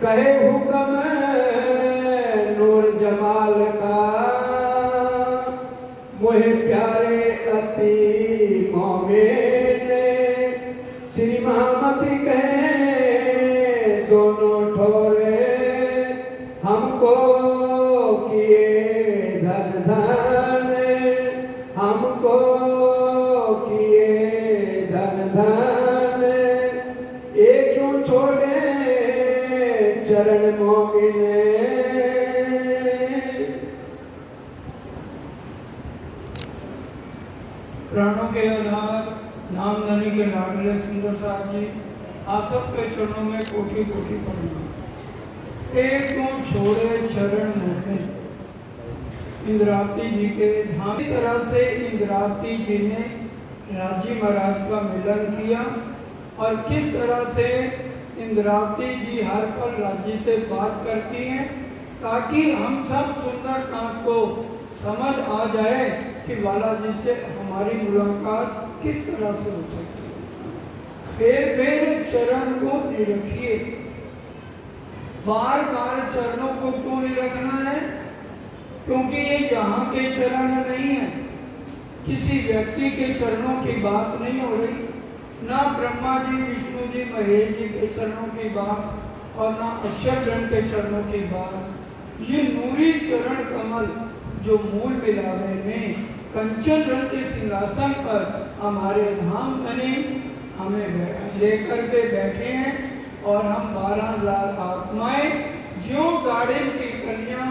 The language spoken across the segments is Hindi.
कहे हुक्म नूर जमाल का, मोहे प्यारे अति मोमिन श्री महामती कहे दोनों ठोरे हमको किए धन धन, हमको किए धन धन, एक क्यों छोड़े चरण मोमिन। प्राणों के आधार धाम धनी के लाडले सुंदर साहब जी, आप सबके चरणों में कोटि कोटि प्रणाम। एक क्यों छोड़े चरण मोमिन, इंद्रावती जी के धाम। इस तरह से इंद्रावती जी ने राजी महाराज का मिलन किया और किस तरह से इंद्रावती जी हर पल राजी से बात करती हैं ताकि हम सब सुंदर साहब को समझ आ जाए कि बालाजी से हमारी मुलाकात किस तरह से हो सकती है। फिर मेरे चरण को निरखिए। बार बार चरणों को क्यों निरखना है? क्योंकि ये यहाँ के चरण नहीं है, किसी व्यक्ति के चरणों की बात नहीं हो रही, ना ब्रह्मा जी, विष्णु जी, महेश जी के चरणों की बात और ना अक्षरगण के चरणों की बात। ये नूरी चरण कमल जो मूल मिलावे में कंचन रंग के सिंहासन पर हमारे धाम धनी हमें लेकर के बैठे हैं और हम 12,000 आत्माएं ज्यों गाड़े की कलियां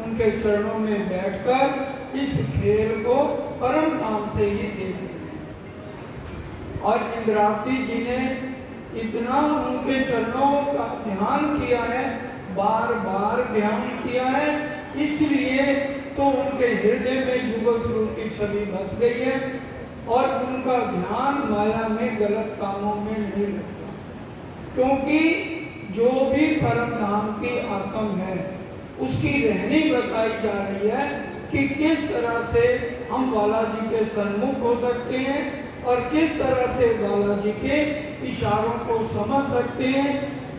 उनके चरणों में बैठकर इस खेल को परम धाम से ही देख रहे हैं। और इंद्रावती जी ने इतना उनके चरणों का ध्यान किया है, बार बार ध्यान किया है, इसलिए तो उनके हृदय में युगल स्वरूप की छवि बस गई है और उनका ध्यान माया में गलत कामों में नहीं लगता। क्योंकि जो भी परम धाम की आत्म है उसकी रहनी बताई जा रही है कि किस तरह से हम बालाजी के सन्मुख हो सकते हैं और किस तरह से बालाजी के इशारों को समझ सकते हैं।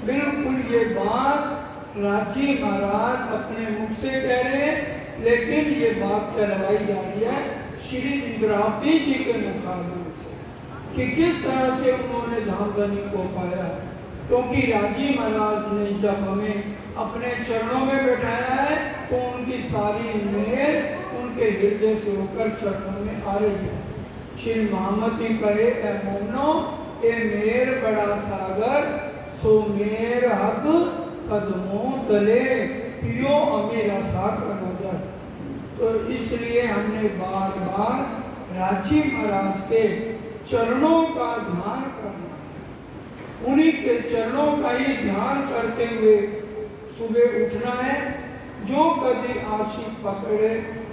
बिल्कुल ये बात राजी महाराज अपने मुख से कह रहे हैं, लेकिन ये बात कहलवाई जा रही है श्री इंद्रावती जी के मुखारबिंद से कि किस तरह से उन्होंने धाम धनी को पाया। क्योंकि राजी महाराज ने जब हमें अपने चरणों में बैठाया है तो उनकी सारी मेहर उनके हृदय से होकर चरणों में आ रही है। श्री महामती कहे ए मोमनो ए मेर बड़ा सागर, सो मेर हक कदमों तले पियो अमीरा साग का नजर। तो इसलिए हमने बार बार राजी महाराज के चरणों का ध्यान करना, उन्हीं के चरणों का ही ध्यान करते हुए सुबह उठना है। जो कभी आँखी पकड़े,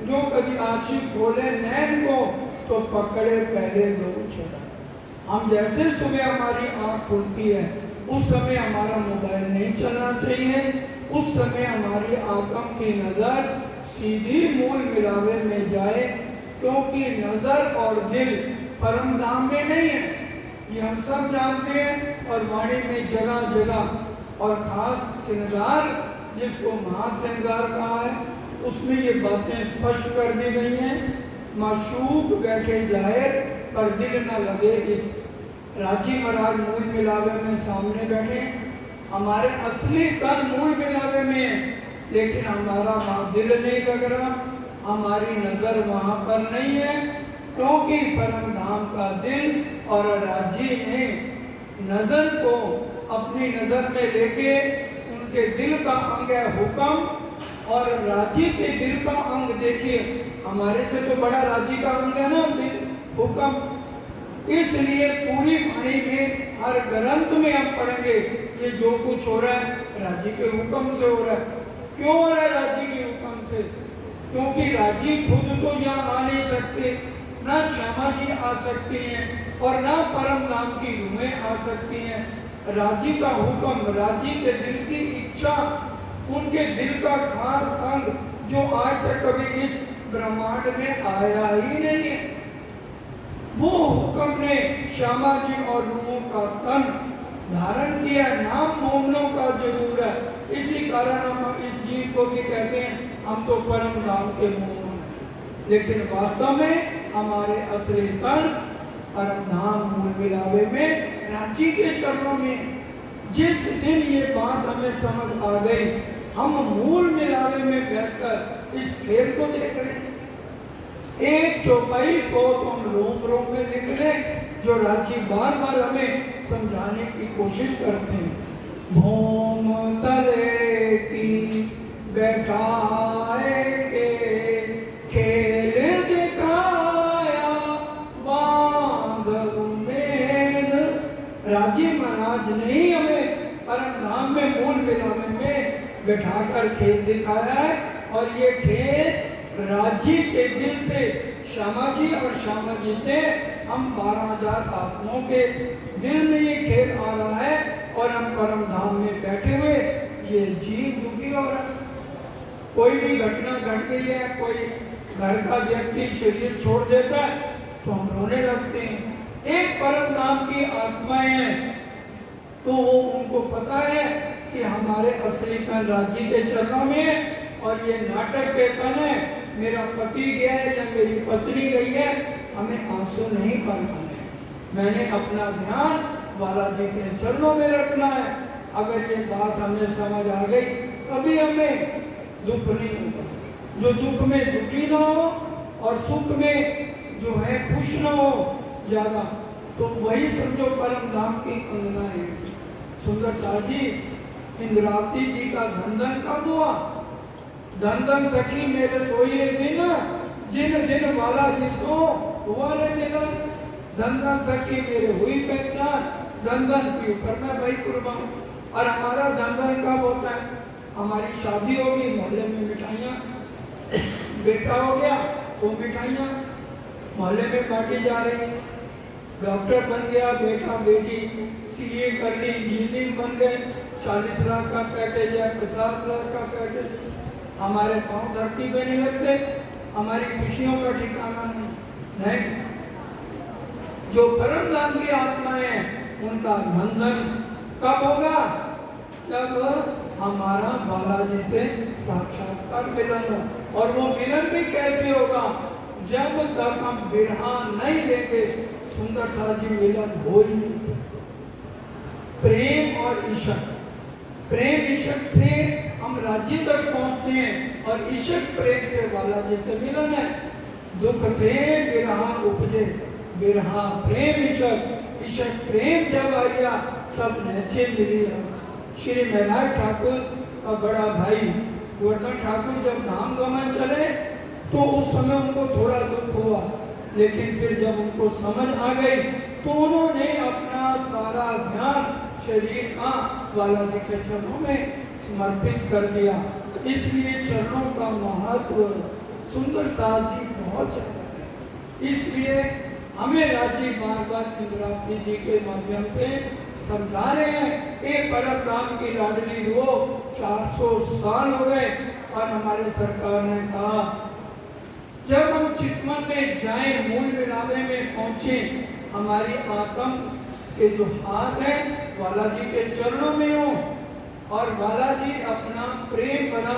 जो कभी आँखी खोले नैन को तो पकड़े पहले दो चरण। हम जैसे सुबह हमारी आँख खुलती है उस समय हमारा मोबाइल नहीं चलना चाहिए, उस समय हमारी आत्मा की नजर सीधी मूल मिलावे में जाए, क्योंकि नजर और दिल परम धाम में नहीं है, ये हम सब जानते हैं। और वाणी में जगह जगह और खास श्रृंगार जिसको महाश्रृंगार कहा है उसमें ये बातें स्पष्ट कर दी गई हैं। माशूक बैठे जाहिर पर दिल न लगे। राजी महाराज मूल मिलावे में सामने बैठे, हमारे असली तन मूल मिलावे में है, लेकिन हमारा वहाँ दिल नहीं लग रहा, हमारी नजर वहाँ पर नहीं है, क्योंकि परम धाम का दिल और राजी ने नजर को अपनी नजर में लेके उनके दिल का अंग है हुक्म, और राजी के दिल का अंग देखिए हमारे से तो बड़ा राजी का अंग है ना दिल, हुक्म। इसलिए पूरी वाणी में हर ग्रंथ में हम पढ़ेंगे ये जो कुछ हो रहा है राजी के हुक्म से हो रहा है। क्यों हो रहा है राजी के हुक्म से? क्योंकि राजी खुद तो यहाँ आ नहीं सकते, ना श्यामा जी आ सकती हैं और ना परम धाम की रूहें आ सकती हैं। राजी का हुक्म, राजी के दिल की इच्छा, उनके दिल का खास अंग जो आज तक कभी इस ब्रह्मांड में आया ही नहीं है, वो हुक्म ने श्यामा जी और रूहों का तन धारण किया। नाम मोमनों का जरूर है, कारण हम इस जीव को भी कहते हैं हम तो परम धाम के मोह हैं, लेकिन वास्तव में हमारे असली तन परम धाम मूल मिलावे में रांची के चरणों में। जिस दिन ये बात हमें समझ आ गई, हम मूल मिलावे में बैठकर इस खेल को देख रहे हैं। एक चौपाई को तो हम रोम रोम में लिख लें, जो रांची बार बार हमें समझाने की कोशिश करते हैं। भूम तले की बैठाए के खेल दिखाया बांध उम्मीद। राजी महाराज ने ही हमें परम धाम में मूल मिलावे में बैठाकर खेल दिखाया है, और ये खेल राजी के दिल से श्यामा जी और श्यामा जी से हम 12,000 आत्माओं के दिल में ये खेल आ रहा है, और हम परम धाम में बैठे हुए ये जीव दुखी हो रहा है। कोई भी घटना घट गई है, कोई घर का व्यक्ति शरीर छोड़ देता है तो हम रोने लगते हैं। एक परम धाम की आत्माएं हैं तो वो उनको पता है कि हमारे असली तन राजी के चरणों में है, और ये नाटक के तन है, मेरा पति गया है या मेरी पत्नी गई है, हमें आंसू नहीं बरसाने। मैंने अपना ध्यान बालाजी के चरणों में रखना है। अगर ये बात हमें समझ आ गई तभी हमें दुख नहीं होगा। जो दुख में दुखी ना हो और सुख में जो है खुश ना हो ज्यादा, तो वही समझो परम धाम की अंगना है। सुंदर शाह जी, इंद्रावती जी का धन कब हुआ? धन सखी मेरे सोई दिन, जिन जिन वाला जिसो हुआ रे मिलन। धन सखी मेरे हुई पहचान, धन के ऊपर मैं भाई कुर्बान। और हमारा धन कब होता है? हमारी शादी होगी, मोहल्ले में मिठाइयाँ, बेटा हो गया तो मिठाइयाँ मोहल्ले में बांटी जा रही। डॉक्टर बन गया बेटा बेटी, सीए कर ली, इंजीनियरिंग बन गए, 40 लाख का पैकेज है, 50 लाख का पैकेज। हमारे पांव धरती पे नहीं लगते, हमारी खुशियों का ठिकाना नहीं। जो परम धाम की आत्माएं हैं उनका धन कब होगा? जब हमारा बालाजी से साक्षात्कार मिलन हो। और वो मिलन भी कैसे होगा? जब तक हम बिरहा नहीं लेंगे सुंदर शाह जी मिलन हो ही नहीं सकता। प्रेम और इश्क, प्रेम इश्क से हम राज्य तक पहुंचते हैं, और इश्क प्रेम से बालाजी से मिलन है। दुख थे बिरहा उपजे, बिरहा प्रेम इश्क, इश्क प्रेम जब आया तब नैचे मिली। श्री महराज ठाकुर का बड़ा भाई गोवर्धन ठाकुर जब धाम गमन चले तो उस समय उनको थोड़ा दुख हुआ, लेकिन फिर जब उनको समझ आ गई तो उन्होंने अपना सारा ध्यान शरीर का बालाजी के चरणों में समर्पित कर दिया। इसलिए चरणों का महत्व सुंदर शाह जी बहुत ज्यादा है। इसलिए हमें राजी बार बार इंद्रावती जी के माध्यम से समझा रहे हैं। एक परम धाम की लाडली हो 400 साल हो गए, और हमारे सरकार ने कहा जब हम चितवन में जाएं, मूल मिलावे में पहुंचे, हमारी आत्म के जो हाथ है बालाजी के चरणों में हो, और बालाजी अपना प्रेम भरा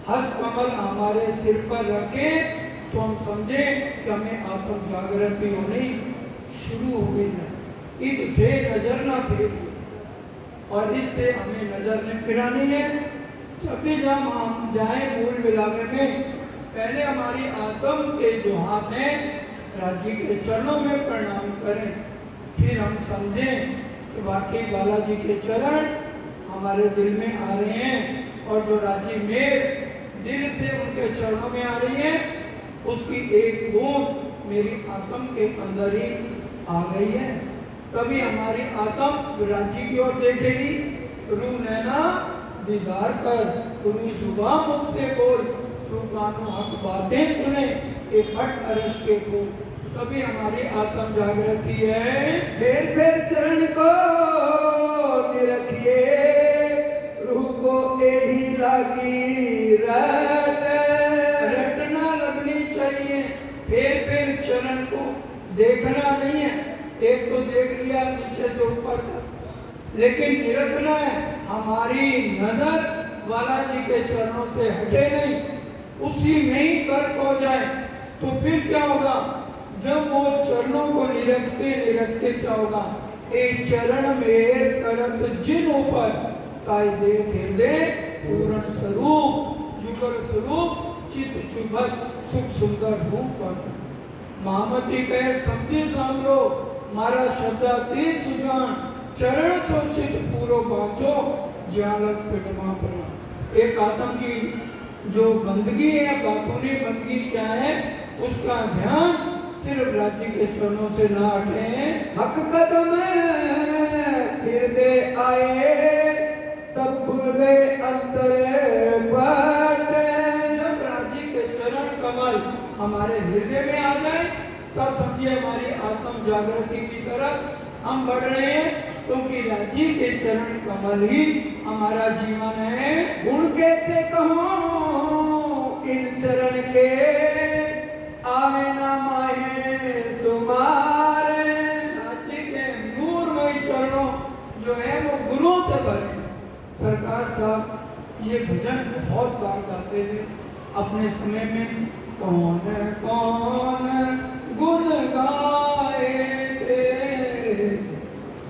हस्त कमल हमारे सिर पर रखे, तो हम समझे कि हमें आत्म जागृति होनी शुरू हो गई है। इत थे नजर ना फेरी, और इससे हमें नजर नहीं फिरानी है। जब भी जब हम जाएं मूल मिलावे में, पहले हमारी आत्म के जो हाथ हैं राज्य के चरणों में प्रणाम करें, फिर हम समझें कि वाकई बालाजी के चरण हमारे दिल में आ रहे हैं, और जो राज्य में दिल से उनके चरणों में आ रही है उसकी एक बूंद मेरी आत्म के अंदर ही आ गई है। तभी हमारी आत्म राज्य की ओर देखेगी। रू नैना दीदार कर, रू जुबा मुख से बोल, रू कानों हक बातें सुने, एक हट अरश के को, तभी हमारी आत्म जागृति है। फिर चरण को निरखिए, रूह को यही लगी रटना लगनी चाहिए। फिर चरण को देखना नहीं है, एक तो देख लिया नीचे से ऊपर तक, लेकिन निरखना है। हमारी नजर बालाजी के चरणों से हटे नहीं, उसी में ही कर्क हो जाए, तो फिर क्या होगा? जब वो चरणों को निरखते क्या होगा? एक चरण में करत जिन ऊपर ताई देख हृदय पूर्ण स्वरूप युगल स्वरूप चित चुभत सुख सुंदर रूप पर महामती कहे समझी सांभरो मारा शब्दातीत सुजान चरण सोचित पूरो बांचो ज्ञानक पिंडमा पर। एक आत्म की जो बंदगी है, बातूनी बंदगी क्या है, उसका ध्यान सिर्फ राज्य के चरणों से ना हटे। हक कदम हृदय आए तब खुल गए अंतर पट। जब राज्य के चरण कमल हमारे हृदय में आ जाए तब समझिए हमारी आत्म जागृति की तरफ हम बढ़ रहे हैं, क्योंकि राज्य के चरण कमल ही हमारा जीवन है। गुण कहते कहो इन चरण के आवे ना माहे सुमारे। राज्य के नूरमय चरणों जो है वो गुणों से भरे। सरकार साहब ये भजन बहुत बार गाते थे अपने समय में। कौन कौन गुण गाए तेरे,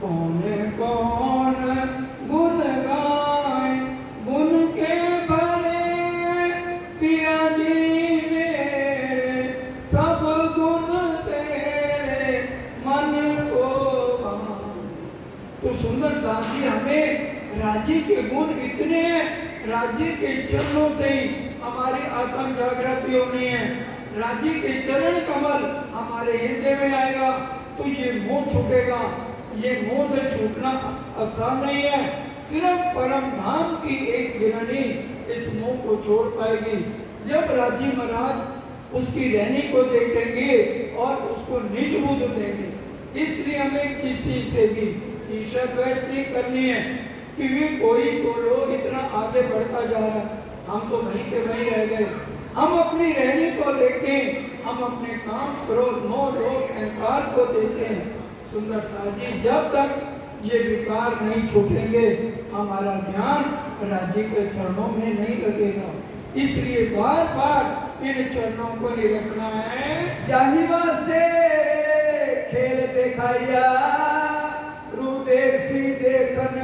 कौन कौन गुण गाए, गुण के भरे पिया जी मेरे, सब गुण तेरे मन को भाए। तो सुंदर साहब जी हमें राज्य के गुण इतने हैं, राज्य के चरणों से ही हमारी आत्म जागृति होनी है। राज्य के चरण कमल हमारे हृदय में आएगा तो ये मोह छूटेगा। ये मोह से छूटना आसान नहीं है, सिर्फ परम धाम की एक गिरनी इस मोह को छोड़ पाएगी। जब राज्य महाराज उसकी रहनी को देखेंगे और उसको निज बुद्ध देंगे। इसलिए हमें किसी से भी ईर्ष्या द्वेष नहीं करनी है कि भी कोई को लोग इतना आगे बढ़ता जा रहा है, हम तो वहीं के वहीं रह गए। हम अपनी रहनी को देखें, हम अपने काम क्रोध मोह लोभ अहंकार को देखें। सुंदर साहब जी जब तक ये विकार नहीं छूटेंगे हमारा ध्यान राज्य के चरणों में नहीं लगेगा। इसलिए बार बार इन चरणों को नहीं रखना है। यही वास्ते खेल दिखाया रू देख सी देखन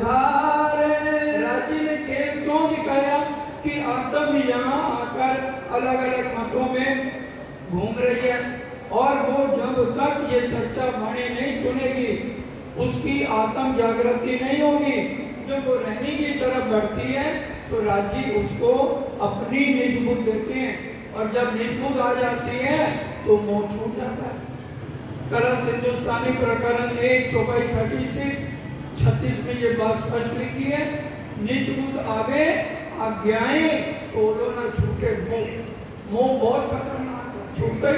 हारे। राज्य ने खेल क्यों दिखाया कि आत्म यहाँ आकर अलग अलग मतों में घूम रही है और वो जब तक ये चर्चा वाणी नहीं सुनेगी उसकी आत्म जागृति नहीं होगी। जब वो रहने की तरफ बढ़ती है तो राज्य उसको अपनी निज बुद्ध देते हैं और जब निज बुद्ध आ जाती है तो मोह छूट जाता है। करस हिंदुस्तानी प्रकरण 1 चौपाई 36 में ये बात स्पष्ट लिखी है। निज बुद्ध आवे आज्ञाएं तोलो न छूटे मोह। मोह बहुत खतरनाक है, छूटे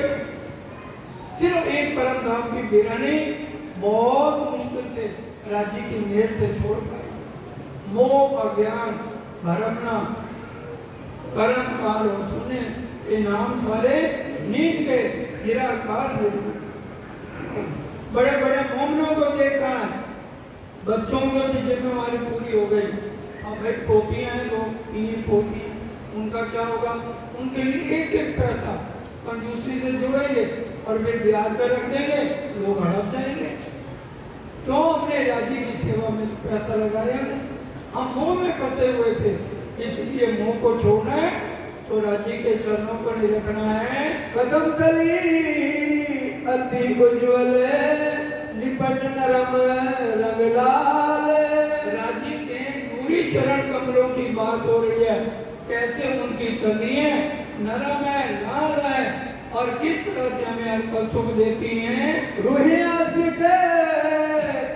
सिर्फ एक परम धाम की बिरानी बहुत मुश्किल से राज्य की मेहर से छोड़ पाए। मोह अज्ञान भरमना परम काल हो सुने ये नाम सारे नीत गए निराकार निर्गुण। बड़े बड़े मोमनों को देखा है, बच्चों को भी जिम्मेवारी पूरी हो गई। अब भाई पोतियां हैं, लोग 3 पोती, उनका क्या होगा? उनके लिए एक एक पैसा कंजूसी से जोड़ेंगे और फिर ब्याज पे रख देंगे, लोग हड़प जाएंगे। क्यों अपने राज्य की सेवा में पैसा लगाया? हम मोह में फंसे हुए थे, इसलिए मोह को छोड़ना है तो राज्य के चरणों को नहीं रखना है। कदम तली अति उज्ज्वल निपट नरम रंग लाल। राज्य के नूरी चरण कमलों की बात हो रही है, कैसे उनकी तलियां नरम है, लाल है और किस तरह से हमें अर्पण सुख देती हैं। रूहे आशिक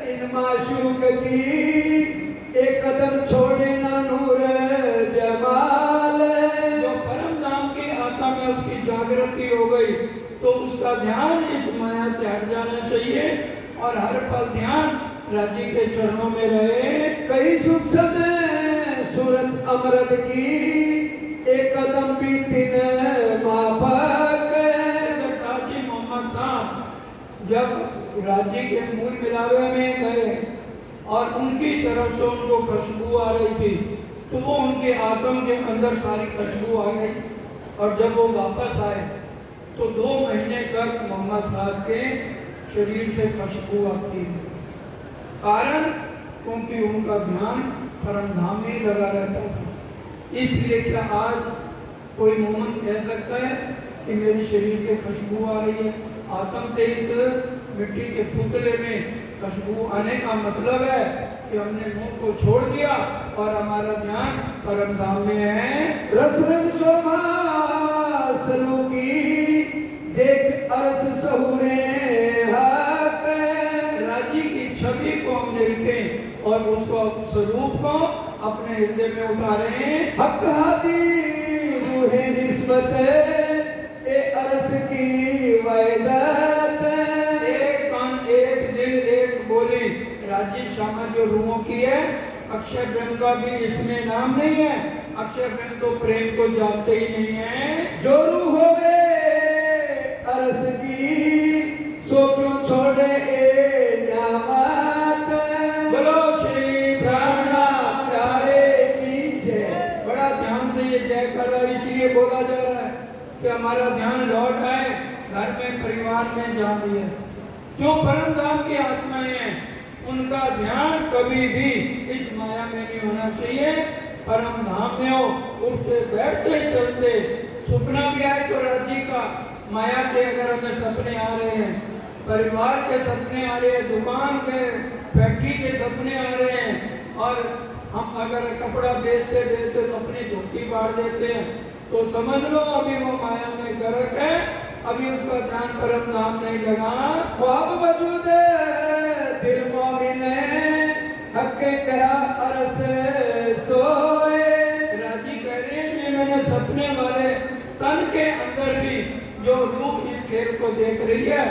इन माशूक की एक कदम छोड़े ना नूर जमाल। जो परम धाम की आत्मा में उसकी जागृति हो गई तो उसका ध्यान इस माया से हट जाना चाहिए और हर पल ध्यान राज्य के चरणों में रहे। कई सुख समय सूरत अमृत की एक कदम भी तीन माफक। साजी मोहम्मद साहब जब राज्य के मूल मिलावे में गए और उनकी तरफ से उनको खुशबू आ रही थी तो वो उनके आत्म के अंदर सारी खुशबू आ गई। और जब वो वापस आए तो 2 महीने तक मोहम्मद साहब के शरीर से खुशबू आती है। कारण क्योंकि उनका ध्यान परमधाम में लगा रहता था। इसलिए क्या आज कोई मोमन कह सकता है कि मेरे शरीर से खुशबू आ रही है? आत्म से इस मिट्टी के पुतले में खुशबू आने का मतलब है कि हमने मुंह को छोड़ दिया और हमारा ध्यान परमधाम में है। रस रंग शोभा सलूकी देख अरस सहूरे हक। राजी की छवि को हम देखें और उसको स्वरूप को अपने हृदय में उतारें। हक हादी रूहे निस्बत ए अरस की वैदत। एक कान एक दिल एक बोली राज्य श्यामा जो रूहों की है। अक्षय प्रेम का भी इसमें नाम नहीं है। अक्षय प्रेम तो प्रेम को जानते ही नहीं है। जो रूह हो गए अरस की सो क्यों छोड़े ए न्यामत। बोलो श्री प्राणा प्यारे की जय। बड़ा ध्यान से ये जय कर रहा है, इसलिए बोला जा रहा है कि हमारा ध्यान लौट आए घर में परिवार में जा दिए। जो परम धाम की आत्माएं हैं उनका ध्यान कभी भी इस माया में नहीं होना चाहिए, परम धाम में हो। उठते बैठते चलते सपना भी आए तो राज्य का, माया के अगर हमें सपने आ रहे हैं, परिवार के सपने आ रहे हैं, दुकान के फैक्ट्री के सपने आ रहे हैं, और हम अगर कपड़ा बेचते बेचते तो अपनी धोती बांट देते हैं, तो समझ लो अभी वो माया में गर्क है, अभी उसका ध्यान परम धाम नहीं लगा। ख्वाब वजूद दिल मोमिन हक कहा अरस सोए। राजी कह रहे हैं ये मैंने सपने वाले तन के अंदर भी जो रूप इस खेल को देख रही है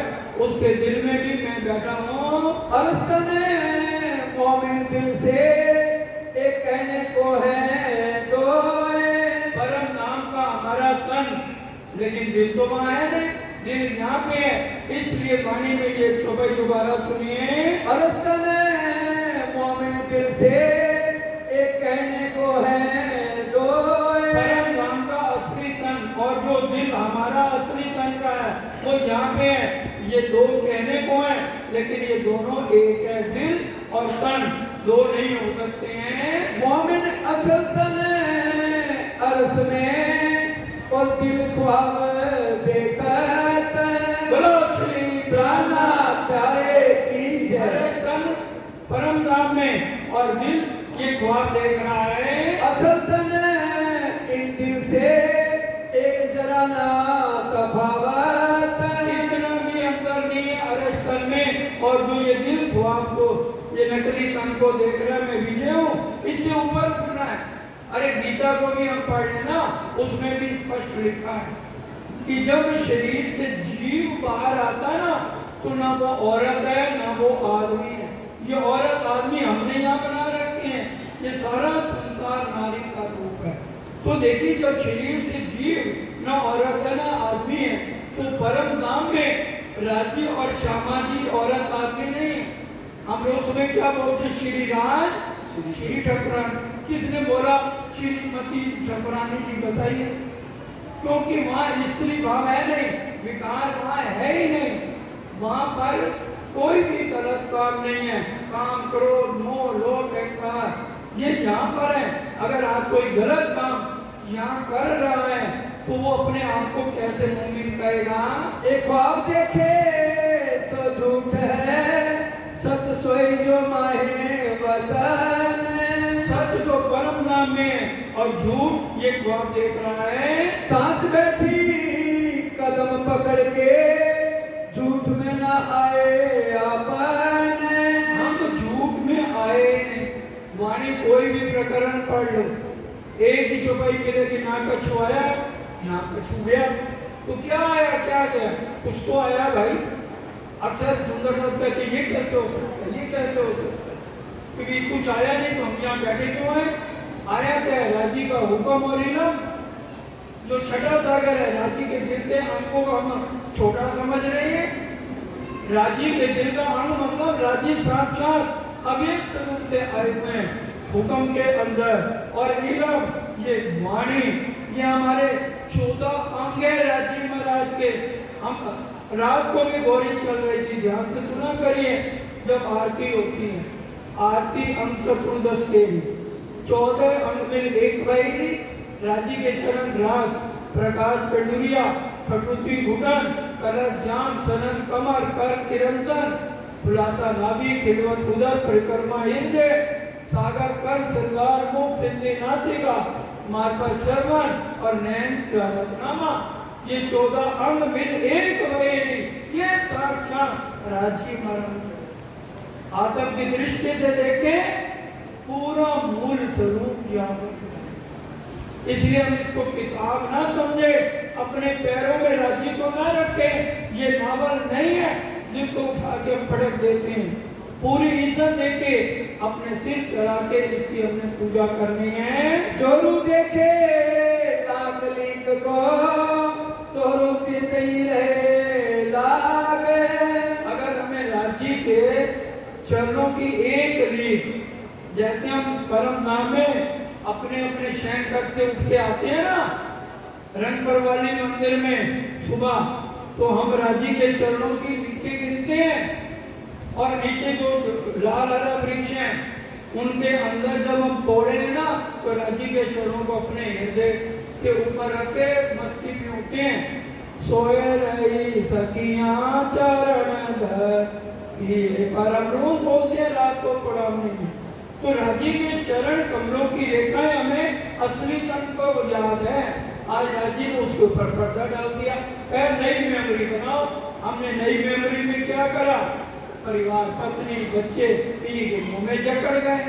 उसके दिल में भी मैं बैठा हूँ। अरस तने मोमिन दिल से एक कहने को है दोए। परम नाम का हमारा तन, लेकिन दिल तो वहाँ है नहीं, दिल यहाँ पे है। इसलिए वाणी में ये चौपाई दोबारा सुनिए। अरस तने मोमिन दिल से एक कहने को है दोए। परम नाम का असली तन और जो दिल हमारा असली तन का है वो यहाँ पे है। ये दो कहने को है लेकिन ये दोनों एक है, दिल और तन दो नहीं हो सकते हैं। मोमिन असल तन अरस में और दिल ख्वाब देखत। बोलो श्री प्राणा प्यारे की जय। तन परम धाम में और दिल ये ख्वाब देख रहा है। असल तन इन दिल से एक जरा ना तफावत। इतना भी अंतर नहीं है अरस तन में और जो ये दिल ख्वाब को, ये नकली तन को देख रहा है। मैं विजय हूँ, इससे ऊपर उठना है। अरे गीता को भी हम पढ़ लेना, उसमें भी स्पष्ट लिखा है कि जब शरीर से जीव बाहर आता है ना, तो ना वो औरत है ना वो आदमी है। ये औरत आदमी हमने यहाँ बना रखे हैं, ये सारा संसार नारी का रूप है। तो देखिए जब शरीर से जीव ना औरत है ना आदमी है, तो परम धाम में राजी और श्यामा जी औरत आदमी नहीं। हम लोग सुबह क्या बोलते, श्री राज श्री ठकुरान। किसने बोला? श्रीमती ठकुरानी जी बताइए। क्योंकि वहाँ स्त्री भाव है नहीं, विकार वहाँ है ही नहीं। वहाँ पर कोई भी गलत काम नहीं है। काम क्रोध मोह लोभ अहंकार ये यहाँ पर है। अगर आज कोई गलत काम यहाँ कर रहा है तो वो अपने आप को कैसे मुमकिन करेगा? एक ख्वाब देखे सो झूठ है, सत सोई जो माहे वतन। सच तो परम नाम में और झूठ ये ख्वाब देख रहा है। सांस बैठी कदम पकड़ के झूठ में ना आए अपन। हम तो झूठ में आए नहीं। वाणी कोई भी प्रकरण पढ़ लो, एक ही चौपाई मिलेगी, ना कछु आया ना कछु गया। तो क्या आया क्या गया? कुछ तो आया भाई। अक्सर सुंदर शब्द कहते ये कैसे हो सकता, ये कैसे हो सकता, क्योंकि कुछ आया नहीं तो हम यहाँ बैठे क्यों हैं? आया क्या है? राजी का हुक्म और इल्म। जो छठा सागर है, राजी के दिल के अंग को हम छोटा समझ रहे हैं। राजी के दिल का अंग मतलब राजी साक्षात अव्यक्त स्वरूप से आए हुए हैं। हुक्म के अंदर। और ईरम ये वाणी, ये हमारे 14 अंग है राजी महाराज के। हम रात को भी गोरी चल रही थी, ध्यान से सुना करिए। जब आरती होती है, आरती अंग चतुर्दश के लिए 14 अंग में एक वही राजी के चरण रास, प्रकाश पेंडुरिया, प्रकृति घुटन, करत जान, सनन कमर, कर किरंतन, खुलासा नाभि, खिलवत उदर, परिक्रमा इंद्र, सागर कर, श्रृंगार मुख, सिद्धि नासिका, मार पर श्रवण और नैन रत्नामा। ये 14 अंग मिल एक वही, ये साक्षात राजी महाराज। आत्म की दृष्टि से देखें पूरा मूल स्वरूप यहाँ पर। इसलिए हम इसको किताब ना समझे, अपने पैरों में राज्य को ना रखें। ये नावल नहीं है जिसको उठा के पटक देते हैं। पूरी इज्जत देके अपने सिर चढ़ा के इसकी हमने पूजा करनी है। जोरू देखे लाख लिंग को तो रूपी रहे लागे। अगर हमें राज्य के चरणों की एक लीक, जैसे हम परम नाम में अपने अपने शयन कक्ष से उठ के आते हैं ना रंगपर वाली मंदिर में सुबह, तो हम राजी के चरणों की लीके गिनते हैं। और नीचे जो लाल हरा वृक्ष हैं उनके अंदर जब हम तोड़े हैं ना, तो राजी के चरणों को अपने हृदय के ऊपर रख के मस्ती में उठते हैं। सोए रही सखियां चरण धर, ये परम रोज बोलते हैं रात को पढ़ाने में। तो राजी के चरण कमलों की रेखाएं हमें असली तन को याद है। आज राजी ने उसके ऊपर पर्दा डाल दिया, नई मेमोरी बनाओ। हमने नई मेमोरी में क्या करा, परिवार, पत्नी, बच्चे इन्हीं के मुंह में जकड़ गए।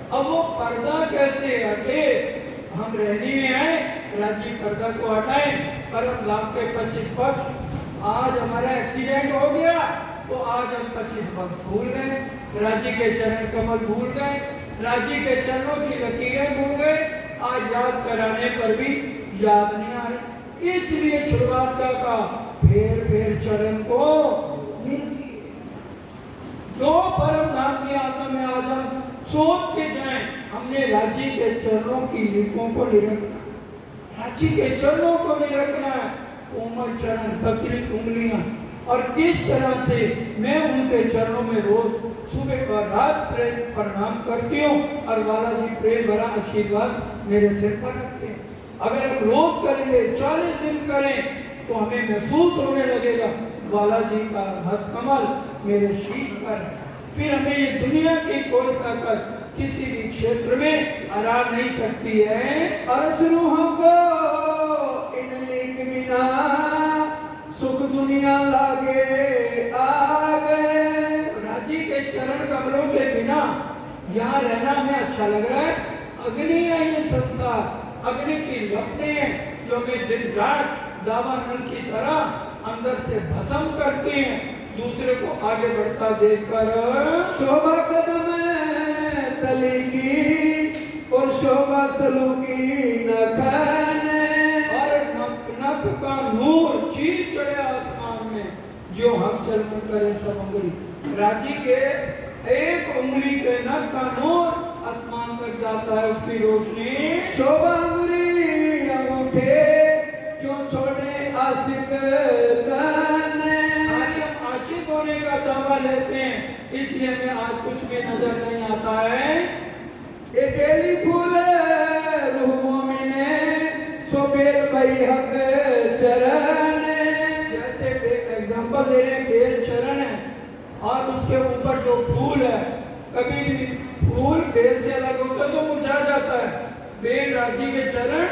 अब वो पर्दा कैसे हटे, हम रहनी में आए, राजी पर्दा को हटाएं। परम लाभ के 25 पक्ष, आज हमारा एक्सीडेंट हो गया तो आज हम 25 पक्ष भूल गए, राजी के चरण कमल भूल गए, राजी के चरणों की लकीरें भूल गए। आज याद कराने पर भी याद नहीं आ रही। इसलिए शुरुआत का कहा, फेर फेर चरण को जो परम धाम की आत्मा में आज हम सोच के जाएं, हमने राजी के चरणों की लीकों को नहीं रखना, राजी के चरणों को नहीं रखना है। कोमल चरण, पतली उंगलियां, और किस तरह से मैं उनके चरणों में रोज सुबह और रात प्रेम प्रणाम करती हूँ और बालाजी प्रेम भरा आशीर्वाद मेरे सिर पर रखते हैं। अगर हम रोज करेंगे, 40 दिन करें, तो हमें महसूस होने लगेगा बालाजी का हस्त कमल मेरे शीश पर है। फिर हमें ये दुनिया की कोई ताकत किसी भी क्षेत्र में हरा नहीं सकती है। असरु हमको इन लिंग बिना सुख दुनिया लागे आगे। राजी के चरण कमलों के बिना यहाँ रहना हमें अच्छा लग रहा है। अग्नि है ये संसार, अग्नि की लपटें हैं जो हमें दिन रात दावानल की तरह अंदर से भस्म करती हैं, दूसरे को आगे बढ़ता देखकर। शोभा कदम तली की और शोभा सलूकी नखने, और नख का नूर चीर चढ़े आसमान में, जो हम चल में करें सब उंगली। राजी के एक उंगली के नख का नूर आसमान तक जाता है, उसकी रोशनी। शोभा अंगुरी अंगूठे क्यों छोड़े आशिक तने। हम आशिक होने का दावा लेते हैं, इसलिए हमें आज कुछ भी नजर नहीं आता है। ये बेली फूल रूह मोमिने सो बेल भई हक चरण। जैसे एग्जांपल दे रहे हैं, बेल चरण है और उसके ऊपर जो फूल है, कभी भी फूल बेल से अलग होता है तो मुरझा जाता है। बेल राजी के चरण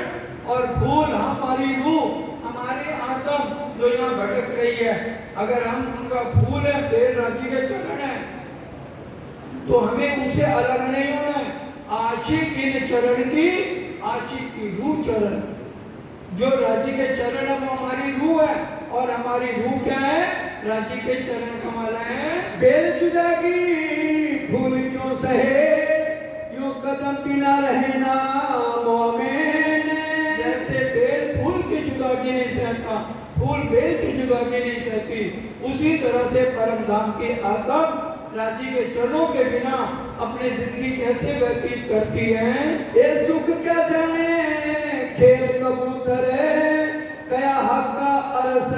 और फूल हमारी रूह, हमारी आत्म जो यहाँ भटक रही है। अगर हम उनका फूल है, बेल राजी के चरण है, तो हमें उसे अलग नहीं होना है। आशिक इन चरण की, आशिक की रूह चरण, जो राजी के चरण है वो हमारी रूह है, और हमारी रूह क्या है, राजी के चरण कमल है। बेल जुदागी फूल क्यों सहे, यूं कदम बिना रहे ना मोमिन। जैसे बेल फूल की जुदागी नहीं सहता, फूल बेल की जुदागी नहीं सहती, उसी तरह से परम धाम की आत्म राजी के चरणों के बिना अपनी जिंदगी कैसे व्यतीत करती हैं? ये सुख क्या जाने खेल कबूतर कया हक का अरस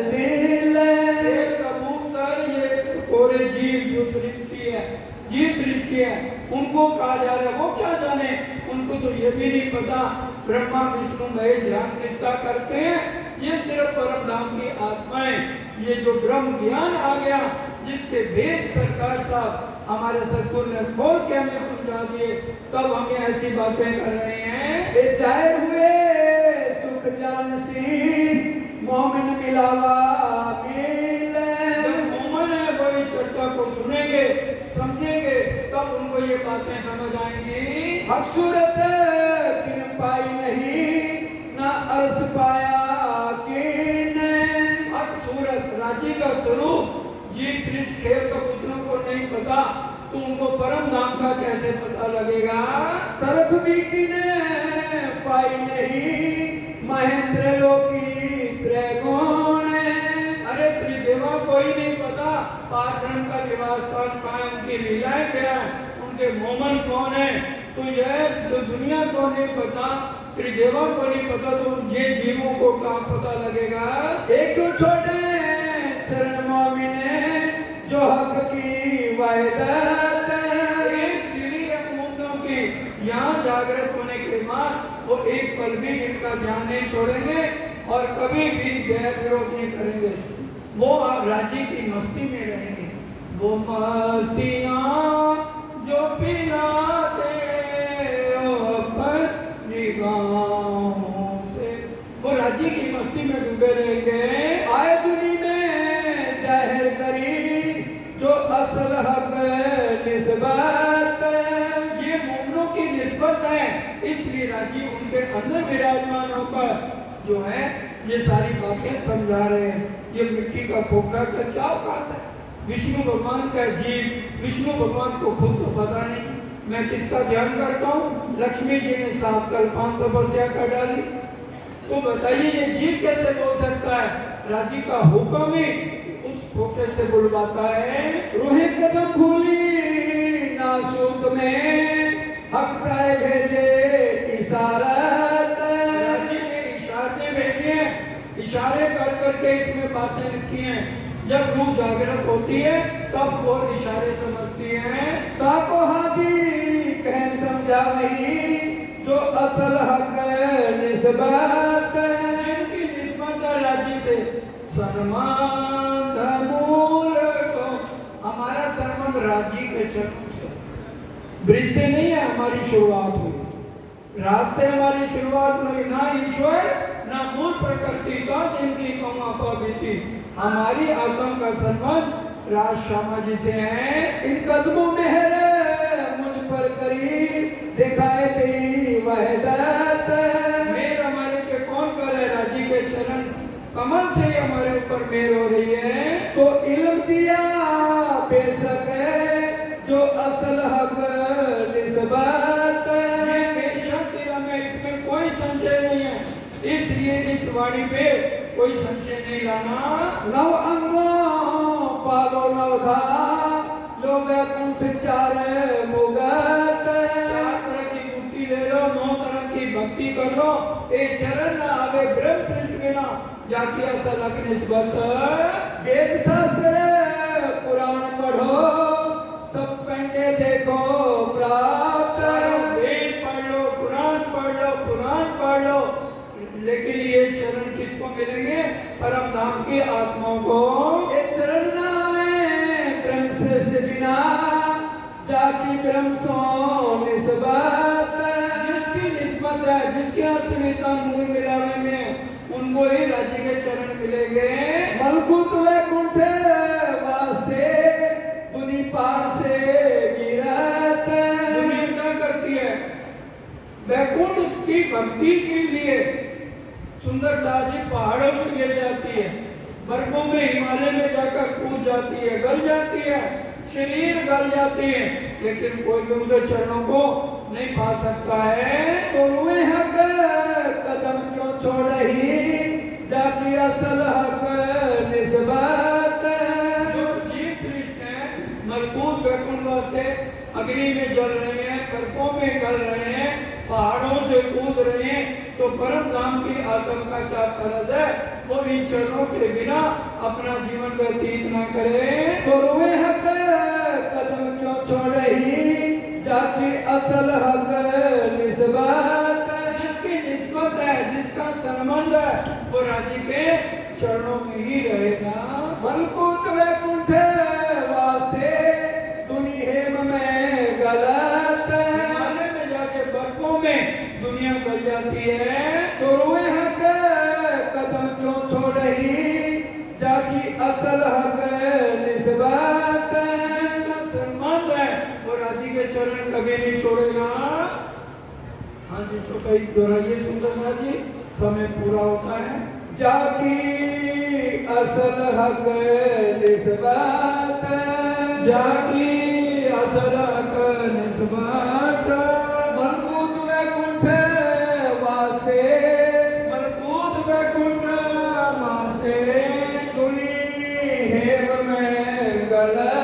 दिल ये कबूतर, ये कोरे जीव जो सृष्टि है, जीव सृष्टि है, उनको कहा जा रहा है। वो क्या जाने, उनको तो ये भी नहीं पता ब्रह्मा विष्णु महेश ध्यान किसका करते हैं। ये सिर्फ परम धाम की आत्माएं, ये जो ब्रह्म ज्ञान आ गया, जिसके भेद सरकार साहब हमारे सदगुरु ने खोल के हमें समझा दिए, तब हमें ऐसी बातें कर रहे हैं। ये जाहिर हुए सुख जान सी मोमिन मिलावा मिले। जब मोमन है वही चर्चा को सुनेंगे, समझेंगे, तब उनको ये बातें समझ आएंगी। हक सूरत किन पाई नहीं ना अर्स पाया किन। हक सूरत राजी का स्वरूप जीव सृष्टि खेल कबूतरों को नहीं पता, तो उनको परम धाम का कैसे पता लगेगा? तरफ भी किने पाई नहीं महेंद्र लोकी त्रैगुण। अरे त्रिदेवा को ही नहीं पता पाटन का निवास स्थान कहाँ है, उनकी लीलाएं क्या है, उनके मोमन कौन है। तो यह जो दुनिया को नहीं पता, त्रिदेवा को नहीं पता, तो ये जीवों को कहाँ पता लगेगा? एक छोटे चरण मोमिने जो हक की वायदत। एक दिली है मूर्तियों की, यहाँ जागृत होने के बाद वो एक पल भी इनका ध्यान नहीं छोड़ेंगे और कभी भी गैर विरोध नहीं करेंगे। वो आप राज्य की मस्ती में रहेंगे। वो मस्तियाँ जो पिलाते हो अपनी निगाहों से, वो राज्य की मस्ती में डूबे रहेंगे। आए दुनी में जाहिर करी जो असल हक निस्बत। ये मोमनों की निस्बत है, इसलिए राजी उनके अंदर विराजमान होकर जो है ये सारी बातें समझा रहे हैं। ये मिट्टी का खोखला का क्या औकात है? विष्णु भगवान का जीव, विष्णु भगवान को खुद को पता नहीं मैं किसका ध्यान करता हूँ। लक्ष्मी जी ने 7 कल्पांत तपस्या कर डाली, तो बताइए ये जीव कैसे बोल सकता है? राजी का हुक्म ही उस खोखे से बुलवाता है। रूहें कदम भूली नासूत में हक प्राय भेजे इशारत। राजी ने इशारे भेजे हैं, इशारे कर करके इसमें बातें लिखी हैं। जब रूह जागृत होती है तब वो इशारे समझती हैं। ताको हादी कह समझा वही जो असल हक निस्बत। जिनकी निस्बत है राजी से सन्मान मूल को, हमारा संबंध राजी के चरणों से, ब्रिज से नहीं है हमारी शुरुआत हुई। राज से हमारी शुरुआत हुई, ना ईश्वर ना मूल प्रकृति का जिनकी कमा बीती। हमारी आत्मा का संबंध राज श्यामा जी से है। इन कदमों में है मुझ पर करी दिखाए तेरी वहदत। मेर हमारे पे कौन कर है? राजी के चरण कमल से ही हमारे ऊपर मेर हो रही है। तो इल्म दिया बेशक है जो असल हक निस्बत। ये बेशक इल्म है, इसमें कोई संशय नहीं है, इसलिए इस वाणी पे कोई संशय नहीं लाना। नव अंगों पालो नवधा लोग कुंठ चार मुगत। 4 तरह की मुक्ति ले लो, 9 तरह की भक्ति कर लो, ए चरण ना आवे ब्रह्म सृष्टि के ना जाति असल हक निस्बत। वेद शास्त्र पुराण पढ़ो सब पंडे देखो प्राप्त। वेद पढ़ लो, पुराण पढ़ लो, पुराण पढ़ लो, लेकिन ये चरण किसको मिलेंगे? परम धाम की आत्माओं को। ये चरण नामे ब्रह्म श्रेष्ठ बिना जाकी ब्रह्म सो निस्बत। जिसकी निस्बत है, जिसके असलियता मूल मिलावे में, उनको ही राज्य के चरण मिलेंगे। मलकुत वैकुंठ वास्ते दुनी पार से गिरत। दुनिया क्या करती है? वैकुंठ की भक्ति के लिए सुंदर साजी पहाड़ों से गिर जाती है, बर्फों में हिमालय में जाकर कूद जाती है, गल जाती है, शरीर गल जाती है, लेकिन कोई भी उनके चरणों को नहीं पा सकता है। तो रुए हक कदम क्यों छोड़ही जाकी असल हक निस्बत। जो जीव कृष्ण है, अग्नि में जल रहे हैं, बर्फों में गल रहे हैं, पहाड़ों से कूद रहे हैं, तो परम धाम की आत्मा का क्या फर्ज है? वो इन चरणों के बिना अपना जीवन व्यतीत ना करे। तो रोए हक कदम क्यों छोड़ी, जाके असल हक निस्बत। जिसकी निस्बत है, जिसका संबंध है, वो राजी के चरणों में ही रहेगा। मनकूत वैकुंठ वास्ते दुनिया हेम में गलत। हिमालय में जाके बर्फों में दुनिया गल जाती है। तो रोए हक कदम क्यों छोड़ी, जाकी असल हक निस्बत। जिसका संबंध है, वो राजी के चरण कभी नहीं छोड़ेगा। हाँ जी, तो कई दोहराइए सुंदर सा जी, समय पूरा होता है। जाकी असल हक निस्बत। जाकी असल हक निस्बत। मनकूत वैकुंठ वास्ते, मलकूत वैकुंठ वास्ते दुनिया हेम में गलत।